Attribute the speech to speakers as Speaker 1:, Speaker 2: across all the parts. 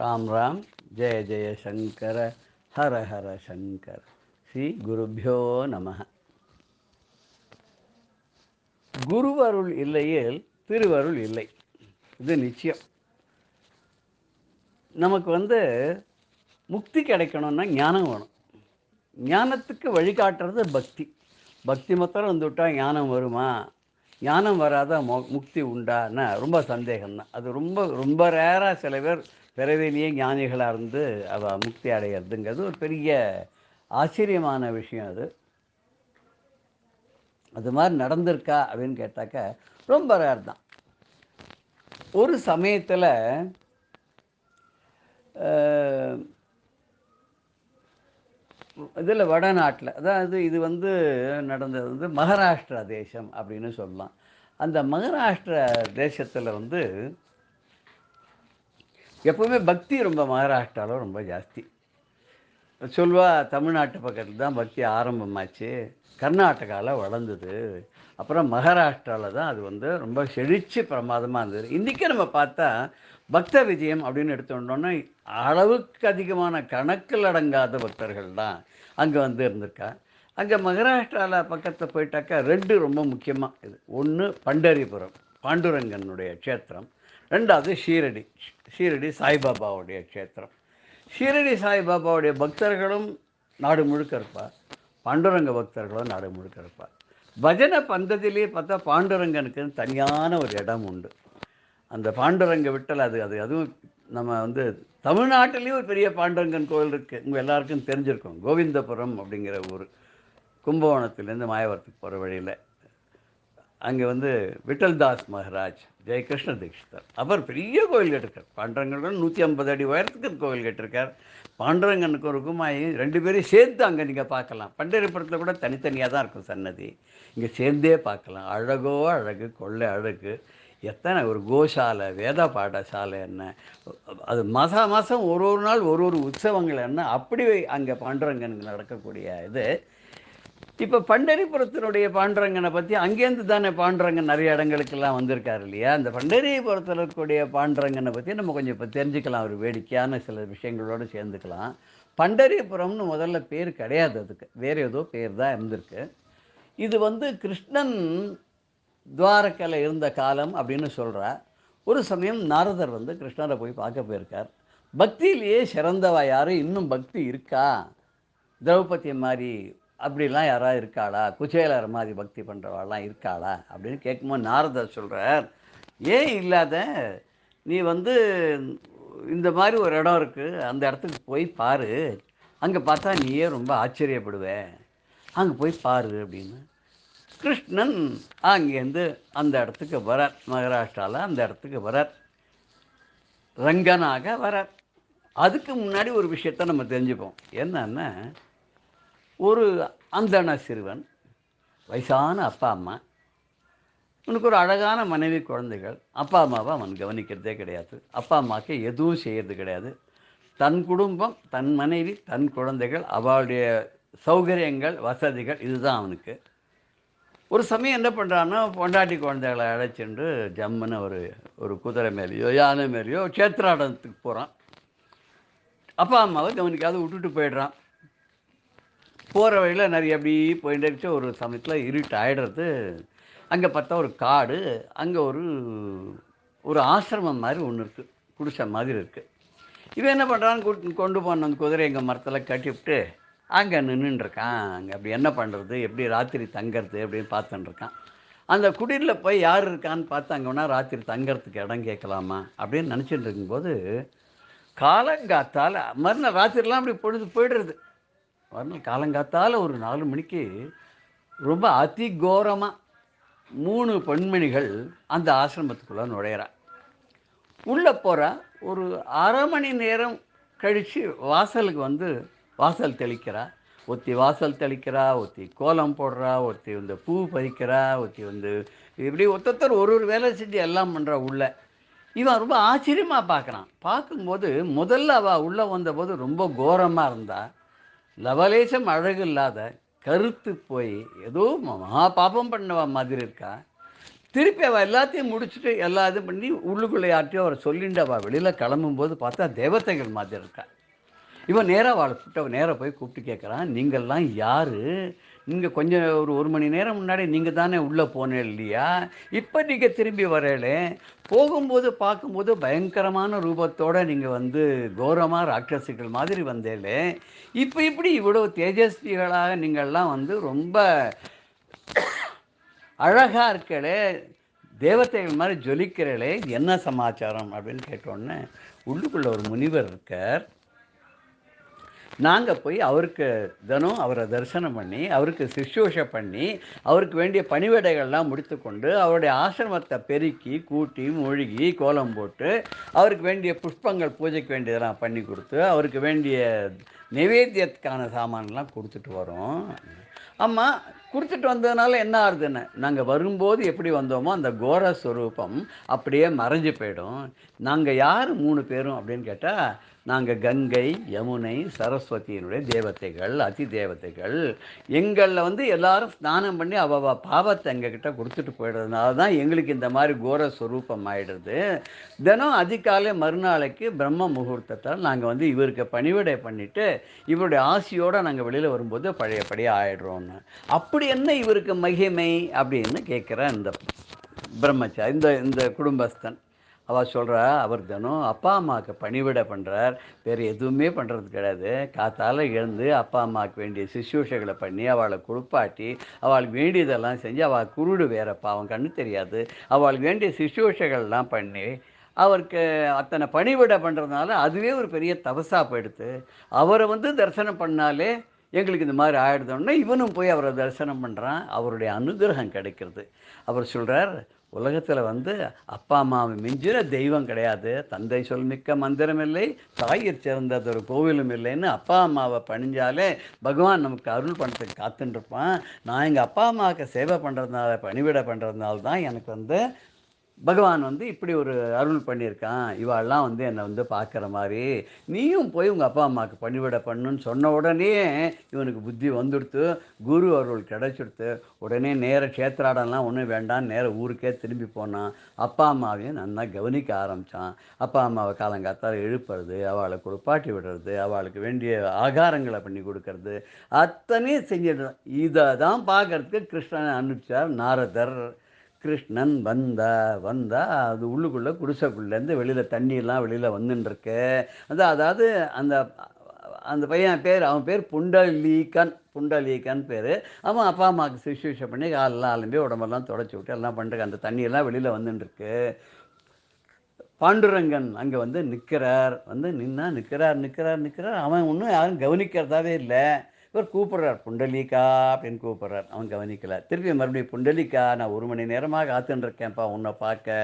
Speaker 1: ராம் ராம். ஜெய ஜெய சங்கர. ஹர ஹர சங்கர். ஸ்ரீ குருபியோ நம. குருவருள் இல்லையேல் திருவருள் இல்லை. இது நிச்சயம். நமக்கு முக்தி கிடைக்கணும்னா ஞானம் வேணும். ஞானத்துக்கு வழிகாட்டுறது பக்தி. பக்தி மாத்திரம் வந்துவிட்டா ஞானம் வருமா? ஞானம் வராத முக்தி உண்டான்னா ரொம்ப சந்தேகம்தான். அது ரொம்ப ரொம்ப ரேராக சில பேர் பிறவிலேயே ஞானிகளாக இருந்து அவள் முக்தி அடையிறதுங்கிறது ஒரு பெரிய ஆச்சரியமான விஷயம். அது மாதிரி நடந்திருக்கா அப்படின்னு கேட்டாக்க ரொம்ப ரேர் தான். ஒரு சமயத்தில் இதில் வடநாட்டில், அதாவது இது நடந்தது மகாராஷ்டிரா தேசம் அப்படின்னு சொல்லலாம். அந்த மகாராஷ்டிரா தேசத்தில் எப்பவுமே பக்தி ரொம்ப மகாராஷ்டிராவில் ரொம்ப ஜாஸ்தி. சொல்வா தமிழ்நாட்டு பக்கத்தில் தான் பக்தி ஆரம்பமாச்சு, கர்நாடகாவில் வளர்ந்தது, அப்புறம் மகாராஷ்டிராவில் தான் அது ரொம்ப செழித்து பிரமாதமாக இருந்தது. இன்றைக்கி நம்ம பார்த்தா பக்த விஜயம் அப்படின்னு எடுத்துட்டோம்னா அளவுக்கு அதிகமான கணக்கில் அடங்காத பக்தர்கள் தான் அங்கே இருந்திருக்கா. அங்கே மகாராஷ்டிராவில் பக்கத்தில் போயிட்டாக்கா ரெண்டு ரொம்ப முக்கியமாக இது. ஒன்று பண்டரிபுரம், பாண்டுரங்கனுடைய க்ஷேத்திரம். ரெண்டாவது ஷீரடி சாய்பாபாவுடைய க்ஷேத்திரம். ஷீரடி சாய்பாபாவுடைய பக்தர்களும் நாடு முழுக்க இருப்பார், பாண்டுரங்க பக்தர்களும் நாடு முழுக்க இருப்பார். பஜனை பந்தத்திலே பார்த்தா பாண்டுரங்கனுக்கு தனியான ஒரு இடம் உண்டு. அந்த பாண்டுரங்க விட்டல் அதுவும் நம்ம தமிழ்நாட்டிலேயும் ஒரு பெரிய பாண்டுரங்கன் கோவில் இருக்குது. உங்கள் எல்லாருக்கும் தெரிஞ்சிருக்கும். கோவிந்தபுரம் அப்படிங்கிற ஊர், கும்பகோணத்துலேருந்து மாயவரத்துக்கு போகிற வழியில். அங்கே விட்டல்தாஸ் மகாராஜ், ஜெயகிருஷ்ண தீட்சிதர், அவர் பெரிய கோவில் கேட்டிருக்கார். பாண்டுரங்கன் 150 அடி உயரத்துக்கு கோவில் கேட்டிருக்கார். பாண்டுரங்கனுக்கு ஒரு குமாயி ரெண்டு பேரும் சேர்த்து அங்கே நீங்கள் பார்க்கலாம். பண்டரிபுரத்தில் கூட தனித்தனியாக தான் இருக்கும் சன்னதி, இங்கே சேர்ந்தே பார்க்கலாம். அழகோ அழகு, கொள்ளை அழகு. எத்தனை ஒரு கோசாலை, வேத பாடசாலை என்ன, அது மாதம் ஒரு நாள் ஒரு உற்சவங்கள் என்ன, அப்படி அங்கே பாண்டுரங்கனுக்கு நடக்கக்கூடிய இது. இப்போ பண்டரிபுரத்தினுடைய பாண்டுரங்கனை பற்றி அங்கேருந்து தானே பாண்டுரங்கன் நிறைய இடங்களுக்கெல்லாம் வந்திருக்காரு இல்லையா? அந்த பண்டரிபுரத்தில் இருக்கக்கூடிய பாண்டுரங்கனை பற்றி நம்ம கொஞ்சம் இப்போ தெரிஞ்சுக்கலாம். ஒரு வேடிக்கையான சில விஷயங்களோடு சேர்ந்துக்கலாம். பண்டரிபுரம்னு முதல்ல பேர் கிடையாது, அதுக்கு வேறு ஏதோ பேர் தான் இருந்திருக்கு. இது கிருஷ்ணன் துவாரக்கையில் இருந்த காலம் அப்படின்னு சொல்கிறார். ஒரு சமயம் நாரதர் கிருஷ்ணரை போய் பார்க்க போயிருக்கார். பக்தியிலேயே சிறந்தவா யாரும் இன்னும் பக்தி இருக்கா? திரௌபதி மாதிரி அப்படிலாம் யாராவது இருக்காளா? குச்சேலர் மாதிரி பக்தி பண்ணுறவாள்லாம் இருக்காளா அப்படின்னு கேட்கும்போது நாரதர் சொல்கிறார், ஏன் இல்லாத, நீ இந்த மாதிரி ஒரு இடம் இருக்குது, அந்த இடத்துக்கு போய் பாரு, அங்கே பார்த்தா நீயே ரொம்ப ஆச்சரியப்படுவேன், அங்கே போய் பாரு அப்படின்னு. கிருஷ்ணன் அங்கேருந்து அந்த இடத்துக்கு வரார். மகாராஷ்டிராவில் அந்த இடத்துக்கு வரார், ரங்கனாக வரார். அதுக்கு முன்னாடி ஒரு விஷயத்த நம்ம தெரிஞ்சுப்போம். என்னன்னா, ஒரு அந்தண சிறுவன், வயசான அப்பா அம்மா, அவனுக்கு ஒரு அழகான மனைவி, குழந்தைகள். அப்பா அம்மாவை அவன் கவனிக்கிறதே கிடையாது. அப்பா அம்மாவுக்கு எதுவும் செய்கிறது கிடையாது. தன் குடும்பம், தன் மனைவி, தன் குழந்தைகள், அவளுடைய சௌகரியங்கள், வசதிகள், இதுதான் அவனுக்கு. ஒரு சமயம் என்ன பண்ணுறான்னா, பொண்டாட்டி குழந்தைகளை அழைச்சிட்டு ஜம்முன்னு ஒரு குதிரை மேலேயோ யானை மேலேயோ க்ஷேத்ராடனத்துக்கு போகிறான். அப்பா அம்மாவை கவனிக்காத விட்டுட்டு போயிடுறான். போகிற வழியில் நிறைய அப்படி போயிட்டு இருந்துச்சு. ஒரு சமயத்தில் இருட்டு ஆகிடுறது. அங்கே பார்த்தா ஒரு காடு, அங்கே ஒரு ஆசிரமம் மாதிரி ஒன்று இருக்குது, குடிசை மாதிரி இருக்குது. இவன் என்ன பண்ணுறான்னு, கொண்டு போன அந்த குதிரை எங்கள் மரத்தில் கட்டிவிட்டு அங்கே நின்றுட்டுருக்கான். அங்கே அப்படி என்ன பண்ணுறது, எப்படி ராத்திரி தங்கிறது அப்படின்னு பார்த்துட்டுருக்கான். அந்த குடியில் போய் யார் இருக்கான்னு பார்த்து அங்கே வேணா ராத்திரி தங்கிறதுக்கு இடம் கேட்கலாமா அப்படின்னு நினச்சிட்டு இருக்கும்போது, காலங்காத்தால் மறுநாள் ராத்திரிலாம் அப்படி பொழுது போய்டுறது. மறுநாள் காலங்காத்தால் ஒரு 4 மணிக்கு ரொம்ப அதிகோரமாக 3 பெண்மணிகள் அந்த ஆசிரமத்துக்குள்ளே நுழையிறா. உள்ளே போகிறா. ஒரு அரை மணி நேரம் கழித்து வாசலுக்கு வாசல் தெளிக்கிறா. ஒருத்தி வாசல் தெளிக்கிறா, ஒருத்தி கோலம் போடுறா, ஒருத்தி பூ பறிக்கிறா, ஒருத்தி இப்படி ஒருத்தர் ஒரு வேலை செஞ்சு எல்லாம் பண்ணுறா உள்ள. இவன் ரொம்ப ஆச்சரியமாக பார்க்குறான். பார்க்கும்போது முதல்ல அவள் உள்ளே வந்தபோது ரொம்ப கோரமாக இருந்தா, லவலேசம் அழகு இல்லாத, கருத்து போய் ஏதோ மகா பாபம் பண்ணவ மாதிரி இருக்கா. திருப்பி அவள் எல்லாத்தையும் முடிச்சுட்டு எல்லா இதுவும் பண்ணி உள்ளுக்குள்ளே யார்ட்டையோ அவரை சொல்லிட்டு அவள் வெளியில் கிளம்பும்போது பார்த்தா தேவதைகள் மாதிரி இருக்கா. இவன் நேராக அவளை கூப்பிட்டு நேராக போய் கூப்பிட்டு கேட்குறான், நீங்கள்லாம் யார்? நீங்கள் கொஞ்சம் ஒரு மணி நேரம் முன்னாடி நீங்கள் தானே உள்ளே போனேன் இல்லையா? இப்போ நீங்கள் திரும்பி வரலே, போகும்போது பார்க்கும்போது பயங்கரமான ரூபத்தோடு நீங்கள் வந்து கோரமாக ராட்சசிகள் மாதிரி வந்தேலே, இப்போ இப்படி இவ்வளோ தேஜஸ்விகளாக நீங்கள்லாம் வந்து ரொம்ப அழகாக இருக்கலே, தேவதைகள் மாதிரி ஜொலிக்கிறளே, என்ன சமாச்சாரம் அப்படின்னு கேட்டோடனே உள்ளுக்குள்ளே ஒரு முனிவர் இருக்கார். நாங்கள் போய் அவருக்கு தினம் அவரை தரிசனம் பண்ணி அவருக்கு சுஷ்ரூஷை பண்ணி அவருக்கு வேண்டிய பணிவிடைகள்லாம் முடித்து கொண்டு அவருடைய ஆசிரமத்தை பெருக்கி கூட்டி மூழ்கி கோலம் போட்டு அவருக்கு வேண்டிய புஷ்பங்கள் பூஜைக்கு வேண்டியதெல்லாம் பண்ணி கொடுத்து அவருக்கு வேண்டிய நைவேத்தியத்துக்கான சாமான்லாம் கொடுத்துட்டு வரோம். ஆமாம், கொடுத்துட்டு வந்ததுனால என்ன ஆகுதுன்னு, நாங்கள் வரும்போது எப்படி வந்தோமோ அந்த கோர ஸ்வரூபம் அப்படியே மறைஞ்சு போயிடும். நாங்கள் யார் 3 பேரும் அப்படின்னு கேட்டால், நாங்கள் கங்கை, யமுனை, சரஸ்வதியினுடைய தேவதைகள், அதி தேவதைகள். எங்களில் வந்து எல்லாரும் ஸ்நானம் பண்ணி அவ பாவத்தை எங்ககிட்ட கொடுத்துட்டு போயிடுறதுனால தான் எங்களுக்கு இந்த மாதிரி கோர ஸ்வரூபம் ஆகிடுது. தினம் அதிகாலை மறுநாளைக்கு பிரம்ம முகூர்த்தத்தால் நாங்கள் வந்து இவருக்கு பணிவிடை பண்ணிவிட்டு இவருடைய ஆசையோடு நாங்கள் வெளியில் வரும்போது பழையபடியாக ஆயிடுறோன்னு. அப்படி என்ன இவருக்கு மகிமை அப்படின்னு கேட்குற இந்த பிரம்மச்சாரி, இந்த இந்த குடும்பஸ்தன். அவள் சொல்கிறா, அவர் தினம் அப்பா அம்மாவுக்கு பணிவிடை பண்ணுறார், வேறு எதுவுமே பண்ணுறது கிடையாது. காத்தால் எழுந்து அப்பா அம்மாவுக்கு வேண்டிய சுஷ்ரூஷைகளை பண்ணி அவளை குளிப்பாட்டி அவளுக்கு வேண்டியதெல்லாம் செஞ்சு, அவள் குருடு வேறப்பா, அவன் கண்ணு தெரியாது, அவளுக்கு வேண்டிய சுஷ்ரூஷைகள்லாம் பண்ணி அவருக்கு அத்தனை பணிவிடை பண்ணுறதுனால அதுவே ஒரு பெரிய தபஸாக போயிடுது. அவரை வந்து தரிசனம் பண்ணாலே எங்களுக்கு இந்த மாதிரி ஆகிடுதோன்னா இவனும் போய் அவரை தரிசனம் பண்ணுறான், அவருடைய அனுகிரகம் கிடைக்கிறது. அவர் சொல்கிறார், உலகத்தில் வந்து அப்பா அம்மாவை மிஞ்சின தெய்வம் கிடையாது, தந்தை சொல் மிக்க மந்திரம் இல்லை, தாயிற் சிறந்தது ஒரு கோவிலும் இல்லைன்னு அப்பா அம்மாவை பணிஞ்சாலே பகவான் நமக்கு அருள் பண்ணுறதுக்கு காத்துட்டுருப்பான். நான் எங்கள் அப்பா அம்மாவுக்கு சேவை பண்ணுறதுனால பணிவிடை பண்ணுறதுனால தான் எனக்கு வந்து பகவான் வந்து இப்படி ஒரு அருள் பண்ணியிருக்கான். இவாள்லாம் வந்து என்னை வந்து பார்க்குற மாதிரி நீயும் போய் உங்கள் அப்பா அம்மாவுக்கு பணிவிடை பண்ணுன்னு சொன்ன உடனே இவனுக்கு புத்தி வந்துடுத்து, குரு அருள் கிடச்சிடுத்து. உடனே நேர க்ஷேத்ராடம்லாம் ஒன்றும் வேண்டாம், நேர ஊருக்கே திரும்பி போனான். அப்பா அம்மாவையும் நல்லா கவனிக்க ஆரம்பித்தான். அப்பா அம்மாவை காலங்காத்தால் எழுப்புறது, அவளை குளிப்பாட்டி விடுறது, அவளுக்கு வேண்டிய ஆகாரங்களை பண்ணி கொடுக்கறது, அத்தனையும் செஞ்சிடுறான். இதை தான் பார்க்கறதுக்கு கிருஷ்ணனை அனுப்பிச்சார் நாரதர். கிருஷ்ணன் வந்தா அது உள்ளுக்குள்ளே குடிசைக்குள்ளேருந்து வெளியில் தண்ணியெல்லாம் வெளியில் வந்துட்டுருக்கு. அதாவது அந்த அந்த பையன் பேர், அவன் பேர் புண்டலீகன் பேர். அவன் அப்பா அம்மாவுக்கு சுஷ்ரூஷை பண்ணி காலெல்லாம் அலம்பி உடம்பெல்லாம் தொடச்சி விட்டு எல்லாம் பண்ணுறாங்க. அந்த தண்ணியெல்லாம் வெளியில் வந்துட்டுருக்கு. பாண்டுரங்கன் அங்கே வந்து நிற்கிறார். வந்து நிற்கிறார். அவன் ஒன்றும் யாரும் கவனிக்கிறதாவே இல்லை. இவர் கூப்பிட்றார், புண்டலீகா அப்படின்னு கூப்பிட்றார். அவன் கவனிக்கலை. திருப்பி மறுபடியும், புண்டலீகா நான் 1 மணி நேரமாக காத்துட்டுருக்கேன்ப்பா உன்னை பார்க்க.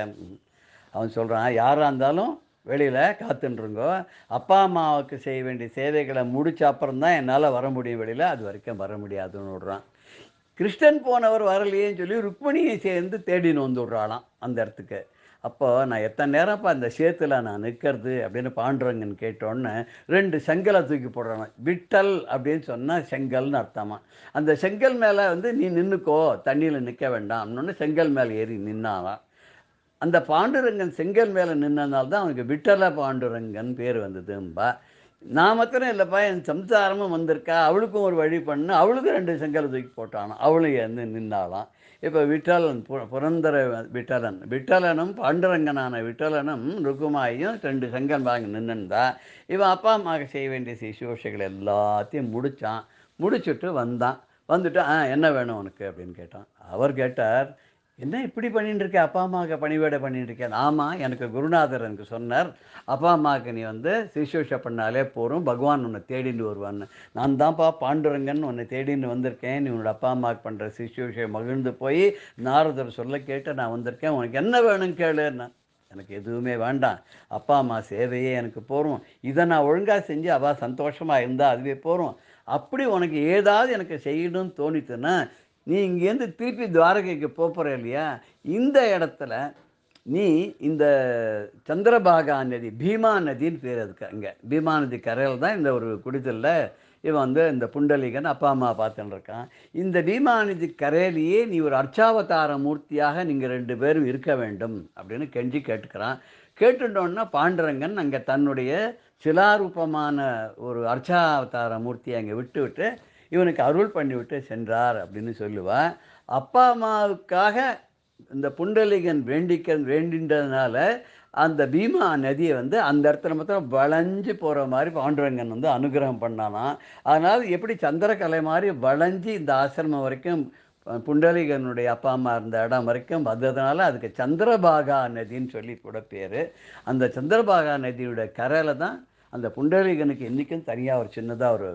Speaker 1: அவன் சொல்கிறான், யாராக இருந்தாலும் வெளியில் காத்துட்டுருங்கோ, அப்பா அம்மாவுக்கு செய்ய வேண்டிய சேவைகளை முடிச்ச அப்புறம் தான் என்னால் வர முடியும், வெளியில் அது வரைக்கும் வர முடியாதுன்னு விடுறான். கிருஷ்ணன் போனவர் வரலையேன்னு சொல்லி ருக்மணியை சேர்ந்து தேடின்னு வந்து விட்றாளாம் அந்த இடத்துக்கு. அப்போது நான் எத்தனை நேரம்ப்பா அந்த சேத்துல நான் நிற்கிறது அப்படின்னு பாண்டுரங்கன் கேட்டோன்னே 2 செங்கலை தூக்கி போடுறாங்க. விட்டல் அப்படின்னு சொன்னால் செங்கல்னு அர்த்தமா. அந்த செங்கல் மேலே வந்து நீ நின்றுக்கோ, தண்ணியில் நிற்க வேண்டாம் அப்படின்னு செங்கல் மேலே ஏறி நின்னாலாம். அந்த பாண்டுரங்கன் செங்கல் மேலே நின்னதுனால தான் அவனுக்கு விட்டல பாண்டுரங்கன் பேர் வந்ததும்பா. நான் மாத்திரம் இல்லைப்பா, என் சம்சாரமும் வந்திருக்கா, அவளுக்கும் ஒரு வழி பண்ணு, அவளுக்கும் 2 செங்கலை தூக்கி போட்டானான், அவளும் வந்து நின்னாலாம். இப்போ விட்டலன் புரந்தர விட்டலனும் பாண்டுரங்கனான விட்டலனும் ருக்குமாயும் 2 செங்கல் வாங்கி நின்றுந்தா. இவன் அப்பா அம்மாவுக்கு செய்ய வேண்டிய சுஷ்ரூஷைகள் எல்லாத்தையும் முடிச்சுட்டு வந்துட்டு என்ன வேணும் உனக்கு அப்படின்னு கேட்டான். அவர் கேட்டார், என்ன இப்படி பண்ணிட்டு இருக்கேன், அப்பா அம்மாவுக்கு பணிவிடை பண்ணிட்டு இருக்கேன். ஆமாம், எனக்கு குருநாதர் எனக்கு சொன்னார், அப்பா அம்மாவுக்கு நீ வந்து சுஷ்ரூஷை பண்ணாலே போகிறோம், பகவான் உன்னை தேடின்னு வருவான்னு. நான் தான்ப்பா பாண்டுரங்கன் உன்னை தேடின்னு வந்திருக்கேன், நீ உன்னோட அப்பா அம்மாவுக்கு பண்ணுற சுஷ்ரூஷை மகிழ்ந்து போய் நாரதர் சொல்ல கேட்டு நான் வந்திருக்கேன், உனக்கு என்ன வேணும் கேளுன்னா. எனக்கு எதுவுமே வேண்டாம், அப்பா அம்மா சேவையே எனக்கு போகிறோம், இதை நான் ஒழுங்காக செஞ்சு அவள் சந்தோஷமாக இருந்தால் அதுவே போகிறோம். அப்படி உனக்கு ஏதாவது எனக்கு செய்யணும்னு தோணித்துன்னா நீ இங்கேருந்து திருப்பி துவாரகைக்கு போகிற இல்லையா, இந்த இடத்துல நீ இந்த சந்திரபாகா நதி, பீமா நதின்னு பேர் அதுக்கு. அங்கே பீமா நதி கரையில் தான் இந்த ஒரு குடித்தலில் இவன் வந்து இந்த புண்டலீகன் அப்பா அம்மா பார்த்துன்னு இருக்கான். இந்த பீமா நதி கரையிலேயே நீ ஒரு அர்ச்சாவதார மூர்த்தியாக நீங்க 2 பேரும் இருக்க வேண்டும் அப்படின்னு கெஞ்சி கேட்டுக்கிறான். கேட்டுட்டோன்னா பாண்டுரங்கன் அங்க தன்னுடைய சிலாரூபமான ஒரு அர்ச்சாவதார மூர்த்தியை அங்கே விட்டுவிட்டு இவனுக்கு அருள் பண்ணிவிட்டு சென்றார் அப்படின்னு சொல்லுவா. அப்பா அம்மாவுக்காக இந்த புண்டலீகன் வேண்டின்றதுனால அந்த பீமா நதியை வந்து அந்த இடத்துல மாத்திரம் வளைஞ்சு போகிற மாதிரி பாண்டுரங்கன் வந்து அனுகிரகம் பண்ணானாம். அதனால் எப்படி சந்திரகலை மாதிரி வளைஞ்சு இந்த ஆசிரமம் வரைக்கும் புண்டலீகனுடைய அப்பா அம்மா இருந்த இடம் வரைக்கும் வந்ததுனால அதுக்கு சந்திரபாகா நதின்னு சொல்லி கூட பேர். அந்த சந்திரபாகா நதியோட கரையில் தான் அந்த புண்டலீகனுக்கு இன்றைக்கும் தனியாக ஒரு சின்னதாக ஒரு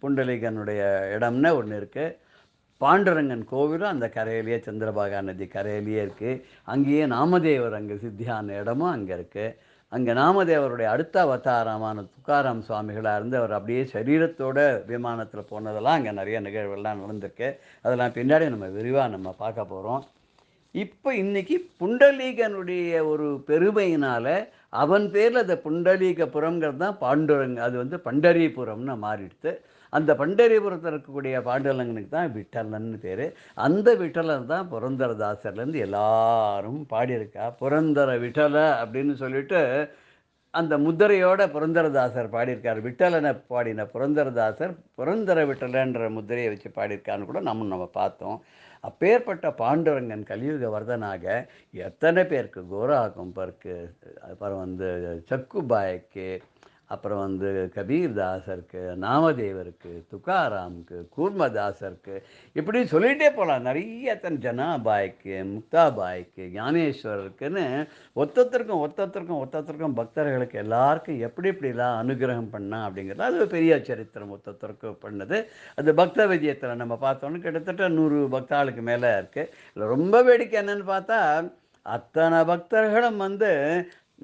Speaker 1: புண்டலீகனுடைய இடம்னு ஒன்று இருக்குது. பாண்டுரங்கன் கோவிலும் அந்த கரையிலேயே சந்திரபாகா நதி கரையிலேயே இருக்குது. அங்கேயே நாமதேவர் அங்கே சித்தியான இடமும் அங்கே இருக்குது. அங்கே நாமதேவருடைய அடுத்த அவதாரமான துக்காராம் சுவாமிகளாக இருந்து அவர் அப்படியே சரீரத்தோட விமானத்தில் போனதெல்லாம் அங்கே நிறைய நிகழ்வுகள்லாம் நடந்திருக்கு. அதெல்லாம் பின்னாடி நம்ம விரிவாக நம்ம பார்க்க போகிறோம். இப்போ இன்னைக்கு புண்டலீகனுடைய ஒரு பெருமையினால் அவன் பேரில் அந்த புண்டலீகபுரம்ங்கிறது தான் பாண்டுரங்க, அது வந்து பண்டரிபுரம்னு மாறிடுது. அந்த பண்டரிபுரத்தில் இருக்கக்கூடிய பாண்டுரங்கனுக்கு தான் விட்டலன்னு பேர். அந்த விட்டலன் தான் புரந்தரதாசர்லேருந்து எல்லாரும் பாடியிருக்கா. புரந்தர விட்டல அப்படின்னு சொல்லிட்டு அந்த முத்திரையோட புரந்தரதாசர் பாடியிருக்கார். விட்டலனை பாடின புரந்தரதாசர் புரந்தர விட்டலன்ற முத்திரையை வச்சு பாடியிருக்கான்னு கூட நம்ம பார்த்தோம். அப்பேற்பட்ட பாண்டுரங்கன் கலியுக வரதனாக எத்தனை பேருக்கு கோரா கும்பருக்கு, அப்புறம் வந்து சக்குபாய்க்கு, அப்புறம் வந்து கபீர்தாசருக்கு, நாமதேவருக்கு, துக்காராமுக்கு, கூர்மதாசருக்கு, இப்படி சொல்லிகிட்டே போகலாம். நிறைய ஜனாபாய்க்கு, முக்தாபாய்க்கு, ஞானேஸ்வரருக்குன்னு ஒத்தொத்தருக்கும் பக்தர்களுக்கு எல்லாருக்கும் எப்படி இப்படிலாம் அனுகிரகம் பண்ணா அப்படிங்கிறது அது பெரிய சரித்திரம். ஒத்தொத்தருக்கும் பண்ணது அது பக்த விஜயத்தில் நம்ம பார்த்தோன்னு கிட்டத்தட்ட 100 பக்தாளுக்கு மேலே இருக்குது. இல்லை ரொம்ப வேடிக்கை என்னன்னு பார்த்தா அத்தனை பக்தர்களும் வந்து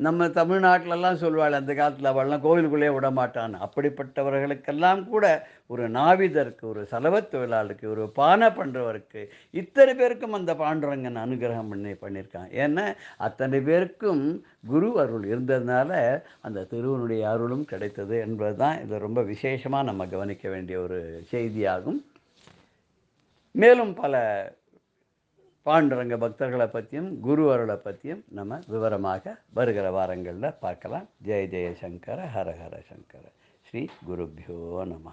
Speaker 1: நம்ம தமிழ்நாட்டிலலாம் சொல்வாள் அந்த காலத்தில் அவள்லாம் கோவிலுக்குள்ளே விட மாட்டான்னு. அப்படிப்பட்டவர்களுக்கெல்லாம் கூட ஒரு நாவிதருக்கு, ஒரு சலவத் தொழிலாளருக்கு, ஒரு பானை பண்ணுறவருக்கு, இத்தனை பேருக்கும் அந்த பாண்டுரங்கன் அனுகிரகம் பண்ணியிருக்கான். ஏன்னா அத்தனை பேருக்கும் குரு அருள் இருந்ததுனால அந்த திருவனுடைய அருளும் கிடைத்தது என்பது தான் இது ரொம்ப விசேஷமாக நம்ம கவனிக்க வேண்டிய ஒரு செய்தியாகும். மேலும் பல பாண்டுரங்க பக்தர்களை பற்றியும் குரு அருளை பற்றியும் நம்ம விவரமாக வருகிற வாரங்களில் பார்க்கலாம். ஜெய ஜெய சங்கர ஹர ஹர சங்கர. ஸ்ரீ குருபியோ நம.